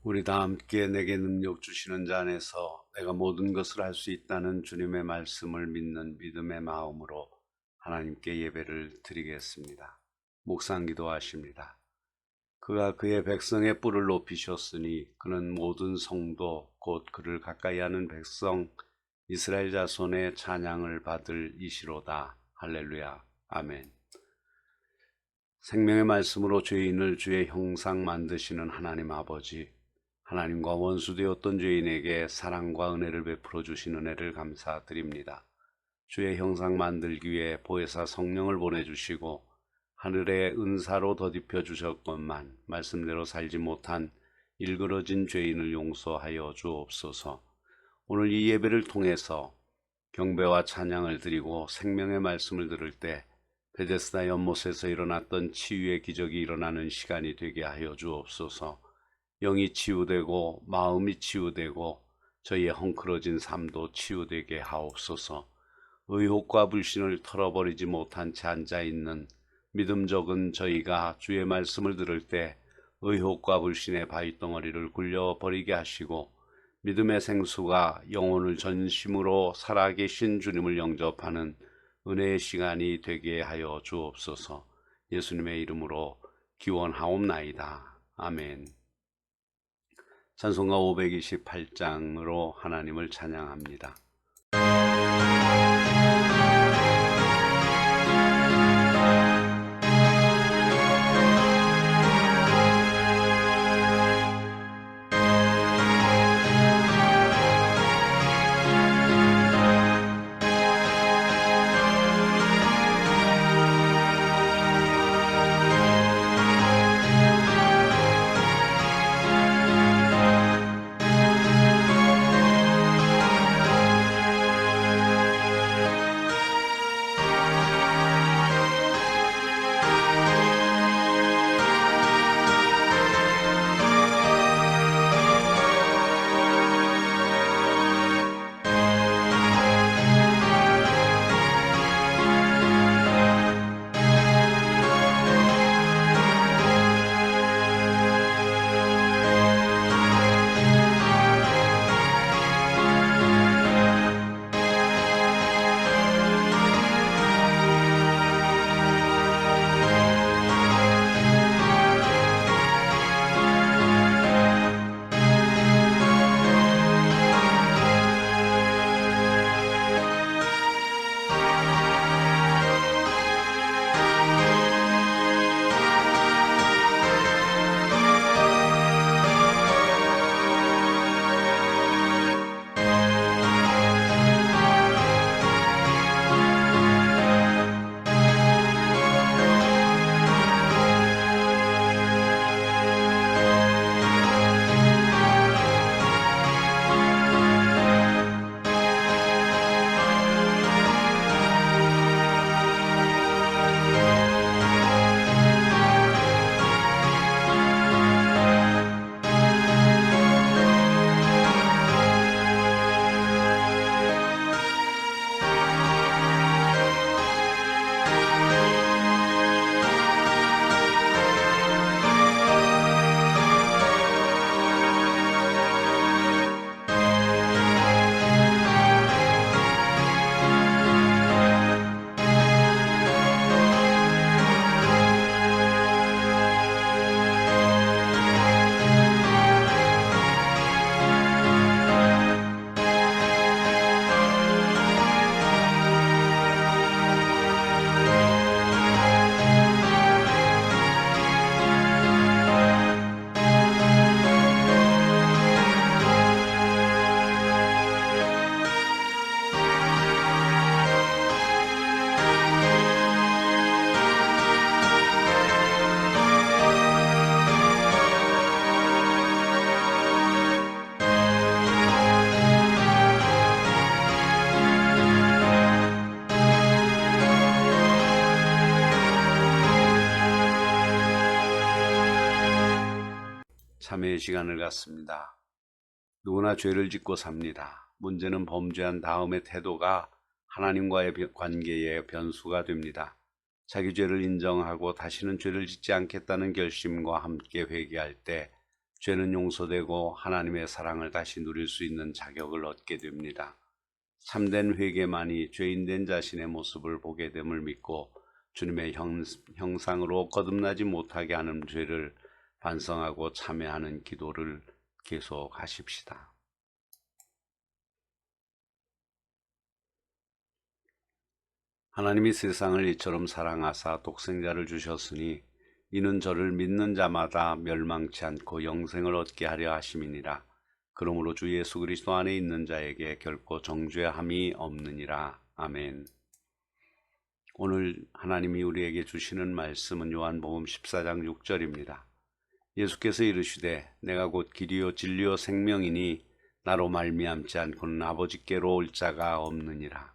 우리 다 함께 내게 능력 주시는 자 안에서 내가 모든 것을 할 수 있다는 주님의 말씀을 믿는 믿음의 마음으로 하나님께 예배를 드리겠습니다. 묵상 기도하십니다. 그가 그의 백성의 뿔을 높이셨으니 그는 모든 성도 곧 그를 가까이 하는 백성 이스라엘 자손의 찬양을 받을 이시로다. 할렐루야. 아멘. 생명의 말씀으로 죄인을 주의 형상 만드시는 하나님 아버지, 하나님과 원수되었던 죄인에게 사랑과 은혜를 베풀어 주신 은혜를 감사드립니다. 주의 형상 만들기 위해 보혜사 성령을 보내주시고 하늘의 은사로 덧입혀 주셨건만 말씀대로 살지 못한 일그러진 죄인을 용서하여 주옵소서. 오늘 이 예배를 통해서 경배와 찬양을 드리고 생명의 말씀을 들을 때 베데스다 연못에서 일어났던 치유의 기적이 일어나는 시간이 되게 하여 주옵소서. 영이 치유되고 마음이 치유되고 저희의 헝클어진 삶도 치유되게 하옵소서. 의혹과 불신을 털어버리지 못한 채 앉아있는 믿음 적은 저희가 주의 말씀을 들을 때 의혹과 불신의 바위덩어리를 굴려버리게 하시고 믿음의 생수가 영혼을 전심으로 살아계신 주님을 영접하는 은혜의 시간이 되게 하여 주옵소서. 예수님의 이름으로 기원하옵나이다. 아멘. 찬송가 528장으로 하나님을 찬양합니다. 참회의 시간을 갖습니다. 누구나 죄를 짓고 삽니다. 문제는 범죄한 다음의 태도가 하나님과의 관계의 변수가 됩니다. 자기 죄를 인정하고 다시는 죄를 짓지 않겠다는 결심과 함께 회개할 때 죄는 용서되고 하나님의 사랑을 다시 누릴 수 있는 자격을 얻게 됩니다. 참된 회개만이 죄인된 자신의 모습을 보게 됨을 믿고 주님의 형상으로 거듭나지 못하게 하는 죄를 반성하고 참회하는 기도를 계속하십시다. 하나님이 세상을 이처럼 사랑하사 독생자를 주셨으니 이는 저를 믿는 자마다 멸망치 않고 영생을 얻게 하려 하심이니라. 그러므로 주 예수 그리스도 안에 있는 자에게 결코 정죄함이 없느니라. 아멘. 오늘 하나님이 우리에게 주시는 말씀은 요한복음 14장 6절입니다. 예수께서 이르시되 내가 곧 길이요 진리요 생명이니 나로 말미암지 않고는 아버지께로 올 자가 없느니라.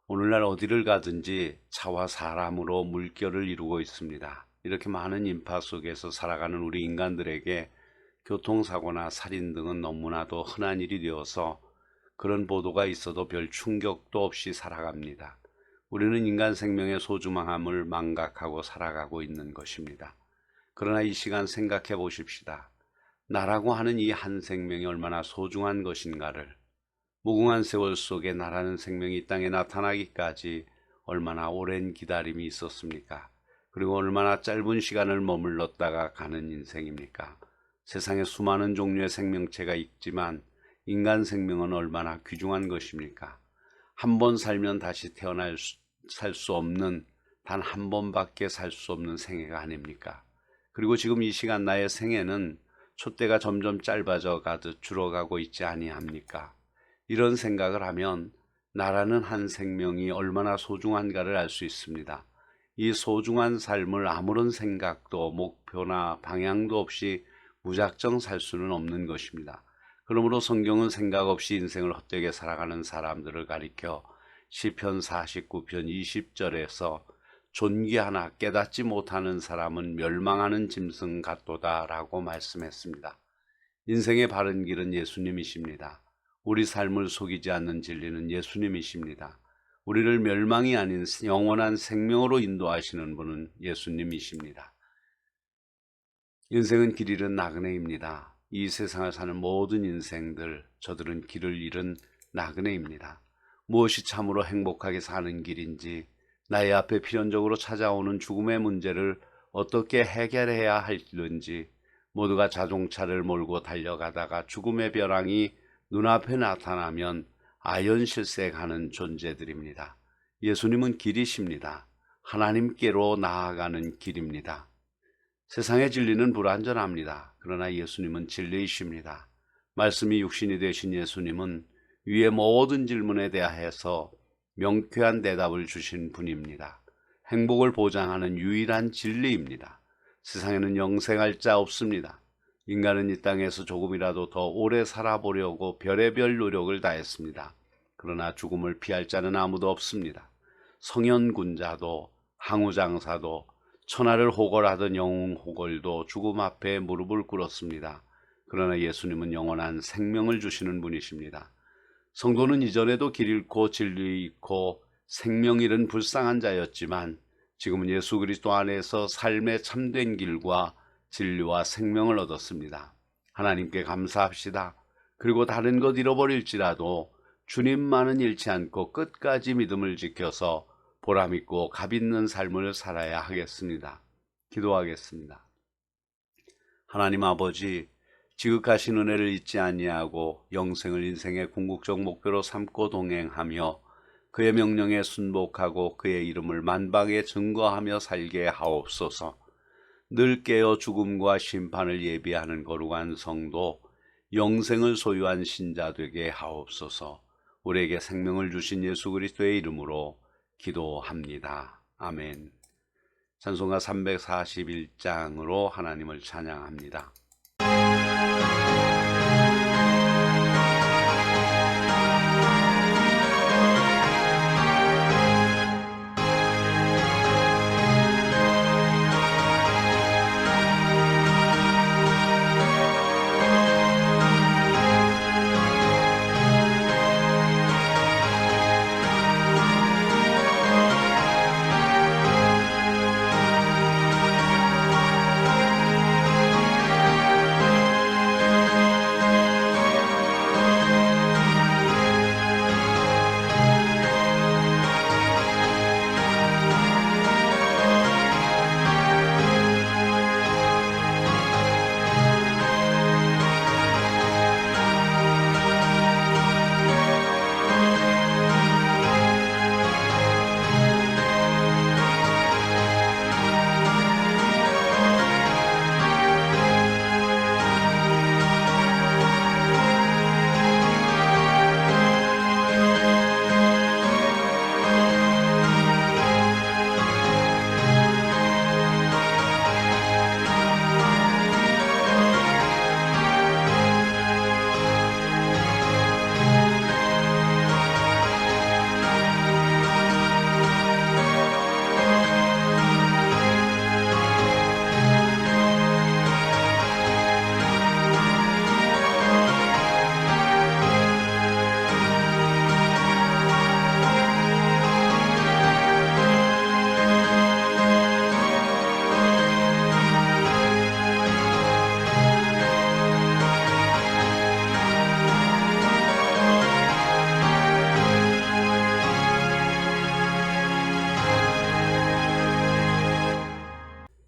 오늘날 어디를 가든지 차와 사람으로 물결을 이루고 있습니다. 이렇게 많은 인파 속에서 살아가는 우리 인간들에게 교통사고나 살인 등은 너무나도 흔한 일이 되어서 그런 보도가 있어도 별 충격도 없이 살아갑니다. 우리는 인간 생명의 소중함을 망각하고 살아가고 있는 것입니다. 그러나 이 시간 생각해 보십시다. 나라고 하는 이 한 생명이 얼마나 소중한 것인가를, 무궁한 세월 속에 나라는 생명이 이 땅에 나타나기까지 얼마나 오랜 기다림이 있었습니까? 그리고 얼마나 짧은 시간을 머물렀다가 가는 인생입니까? 세상에 수많은 종류의 생명체가 있지만 인간 생명은 얼마나 귀중한 것입니까? 한 번 살면 다시 살 수 없는, 단 한 번밖에 살 수 없는 생애가 아닙니까? 그리고 지금 이 시간 나의 생애는 촛대가 점점 짧아져 가듯 줄어가고 있지 아니합니까? 이런 생각을 하면 나라는 한 생명이 얼마나 소중한가를 알 수 있습니다. 이 소중한 삶을 아무런 생각도 목표나 방향도 없이 무작정 살 수는 없는 것입니다. 그러므로 성경은 생각 없이 인생을 헛되게 살아가는 사람들을 가리켜 시편 49편 20절에서 존귀하나 깨닫지 못하는 사람은 멸망하는 짐승 같도다 라고 말씀했습니다. 인생의 바른 길은 예수님이십니다. 우리 삶을 속이지 않는 진리는 예수님이십니다. 우리를 멸망이 아닌 영원한 생명으로 인도하시는 분은 예수님이십니다. 인생은 길 잃은 나그네입니다. 이 세상을 사는 모든 인생들, 저들은 길을 잃은 나그네입니다. 무엇이 참으로 행복하게 사는 길인지, 나의 앞에 필연적으로 찾아오는 죽음의 문제를 어떻게 해결해야 할는지, 모두가 자동차를 몰고 달려가다가 죽음의 벼랑이 눈앞에 나타나면 아연실색하는 존재들입니다. 예수님은 길이십니다. 하나님께로 나아가는 길입니다. 세상의 진리는 불완전합니다. 그러나 예수님은 진리이십니다. 말씀이 육신이 되신 예수님은 위의 모든 질문에 대하여서 명쾌한 대답을 주신 분입니다. 행복을 보장하는 유일한 진리입니다. 세상에는 영생할 자 없습니다. 인간은 이 땅에서 조금이라도 더 오래 살아보려고 별의별 노력을 다했습니다. 그러나 죽음을 피할 자는 아무도 없습니다. 성현군자도 항우장사도 천하를 호걸하던 영웅호걸도 죽음 앞에 무릎을 꿇었습니다. 그러나 예수님은 영원한 생명을 주시는 분이십니다. 성도는 이전에도 길 잃고 진리 잃고 생명 잃은 불쌍한 자였지만 지금은 예수 그리스도 안에서 삶의 참된 길과 진리와 생명을 얻었습니다. 하나님께 감사합시다. 그리고 다른 것 잃어버릴지라도 주님만은 잃지 않고 끝까지 믿음을 지켜서 보람있고 값있는 삶을 살아야 하겠습니다. 기도하겠습니다. 하나님 아버지, 지극하신 은혜를 잊지 아니하고 영생을 인생의 궁극적 목표로 삼고 동행하며 그의 명령에 순복하고 그의 이름을 만방에 증거하며 살게 하옵소서. 늘 깨어 죽음과 심판을 예비하는 거룩한 성도, 영생을 소유한 신자 되게 하옵소서. 우리에게 생명을 주신 예수 그리스도의 이름으로 기도합니다. 아멘. 찬송가 341장으로 하나님을 찬양합니다.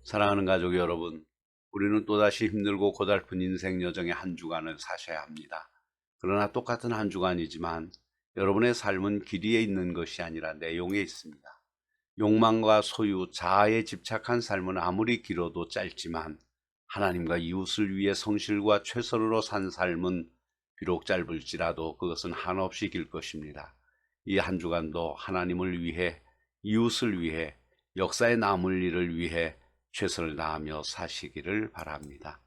사랑하는 가족 여러분, 우리는 또다시 힘들고 고달픈 인생 여정의 한 주간을 사셔야 합니다. 그러나 똑같은 한 주간이지만 여러분의 삶은 길이에 있는 것이 아니라 내용에 있습니다. 욕망과 소유, 자아에 집착한 삶은 아무리 길어도 짧지만 하나님과 이웃을 위해 성실과 최선으로 산 삶은 비록 짧을지라도 그것은 한없이 길 것입니다. 이 한 주간도 하나님을 위해, 이웃을 위해, 역사에 남을 일을 위해 최선을 다하며 사시기를 바랍니다.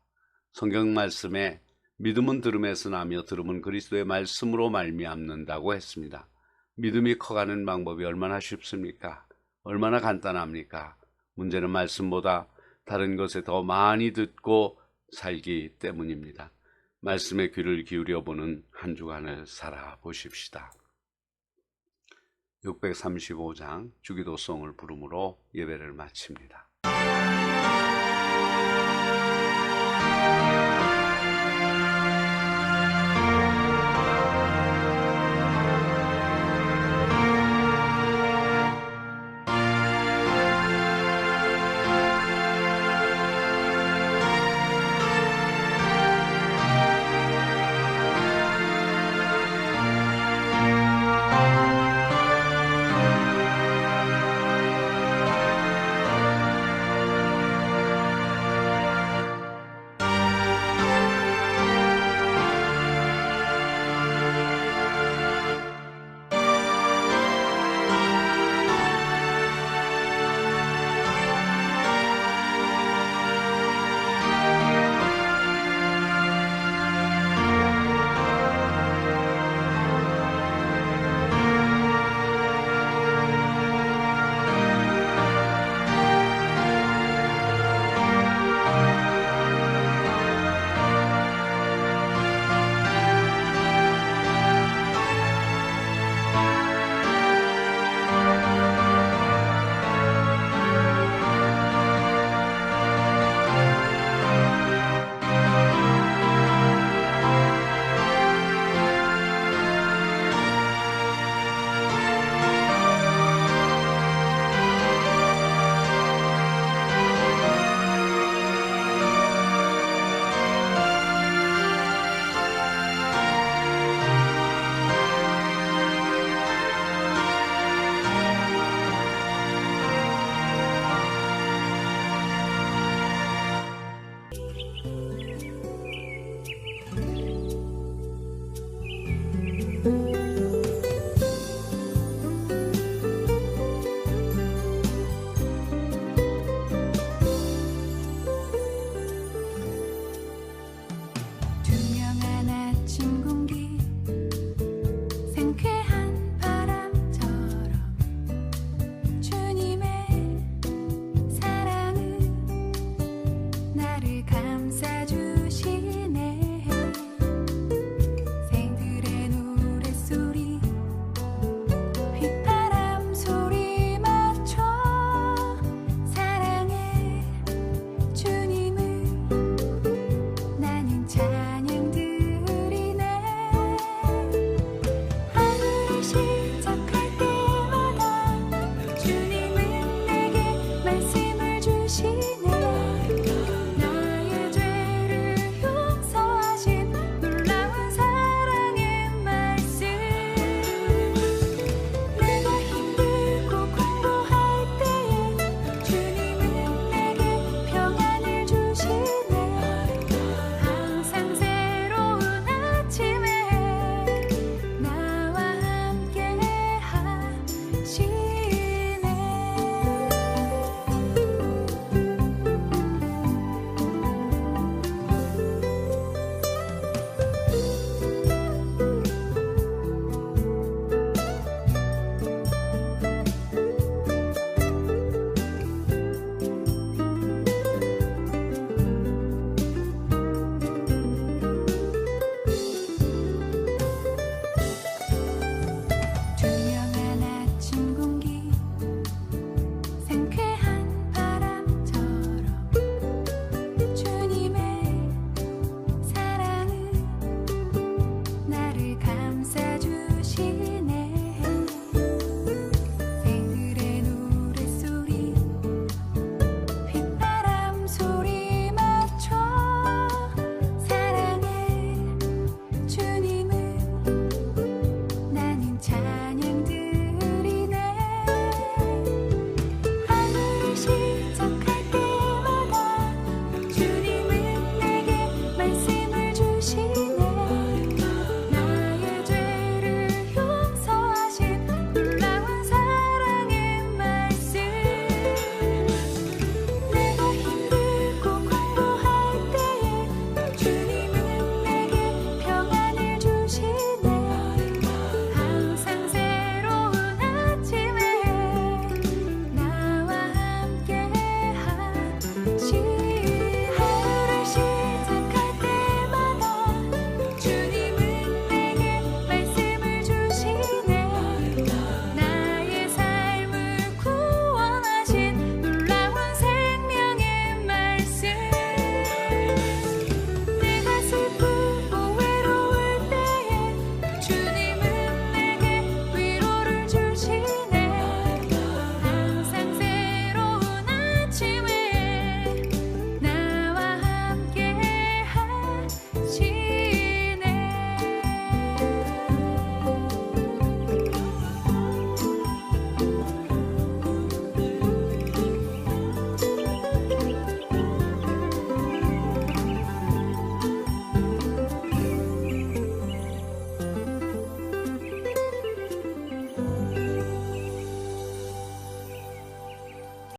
성경 말씀에 믿음은 들음에서 나며 들음은 그리스도의 말씀으로 말미암는다고 했습니다. 믿음이 커가는 방법이 얼마나 쉽습니까? 얼마나 간단합니까? 문제는 말씀보다 다른 것에 더 많이 듣고 살기 때문입니다. 말씀에 귀를 기울여보는 한 주간을 살아보십시다. 635장 주기도송을 부름으로 예배를 마칩니다.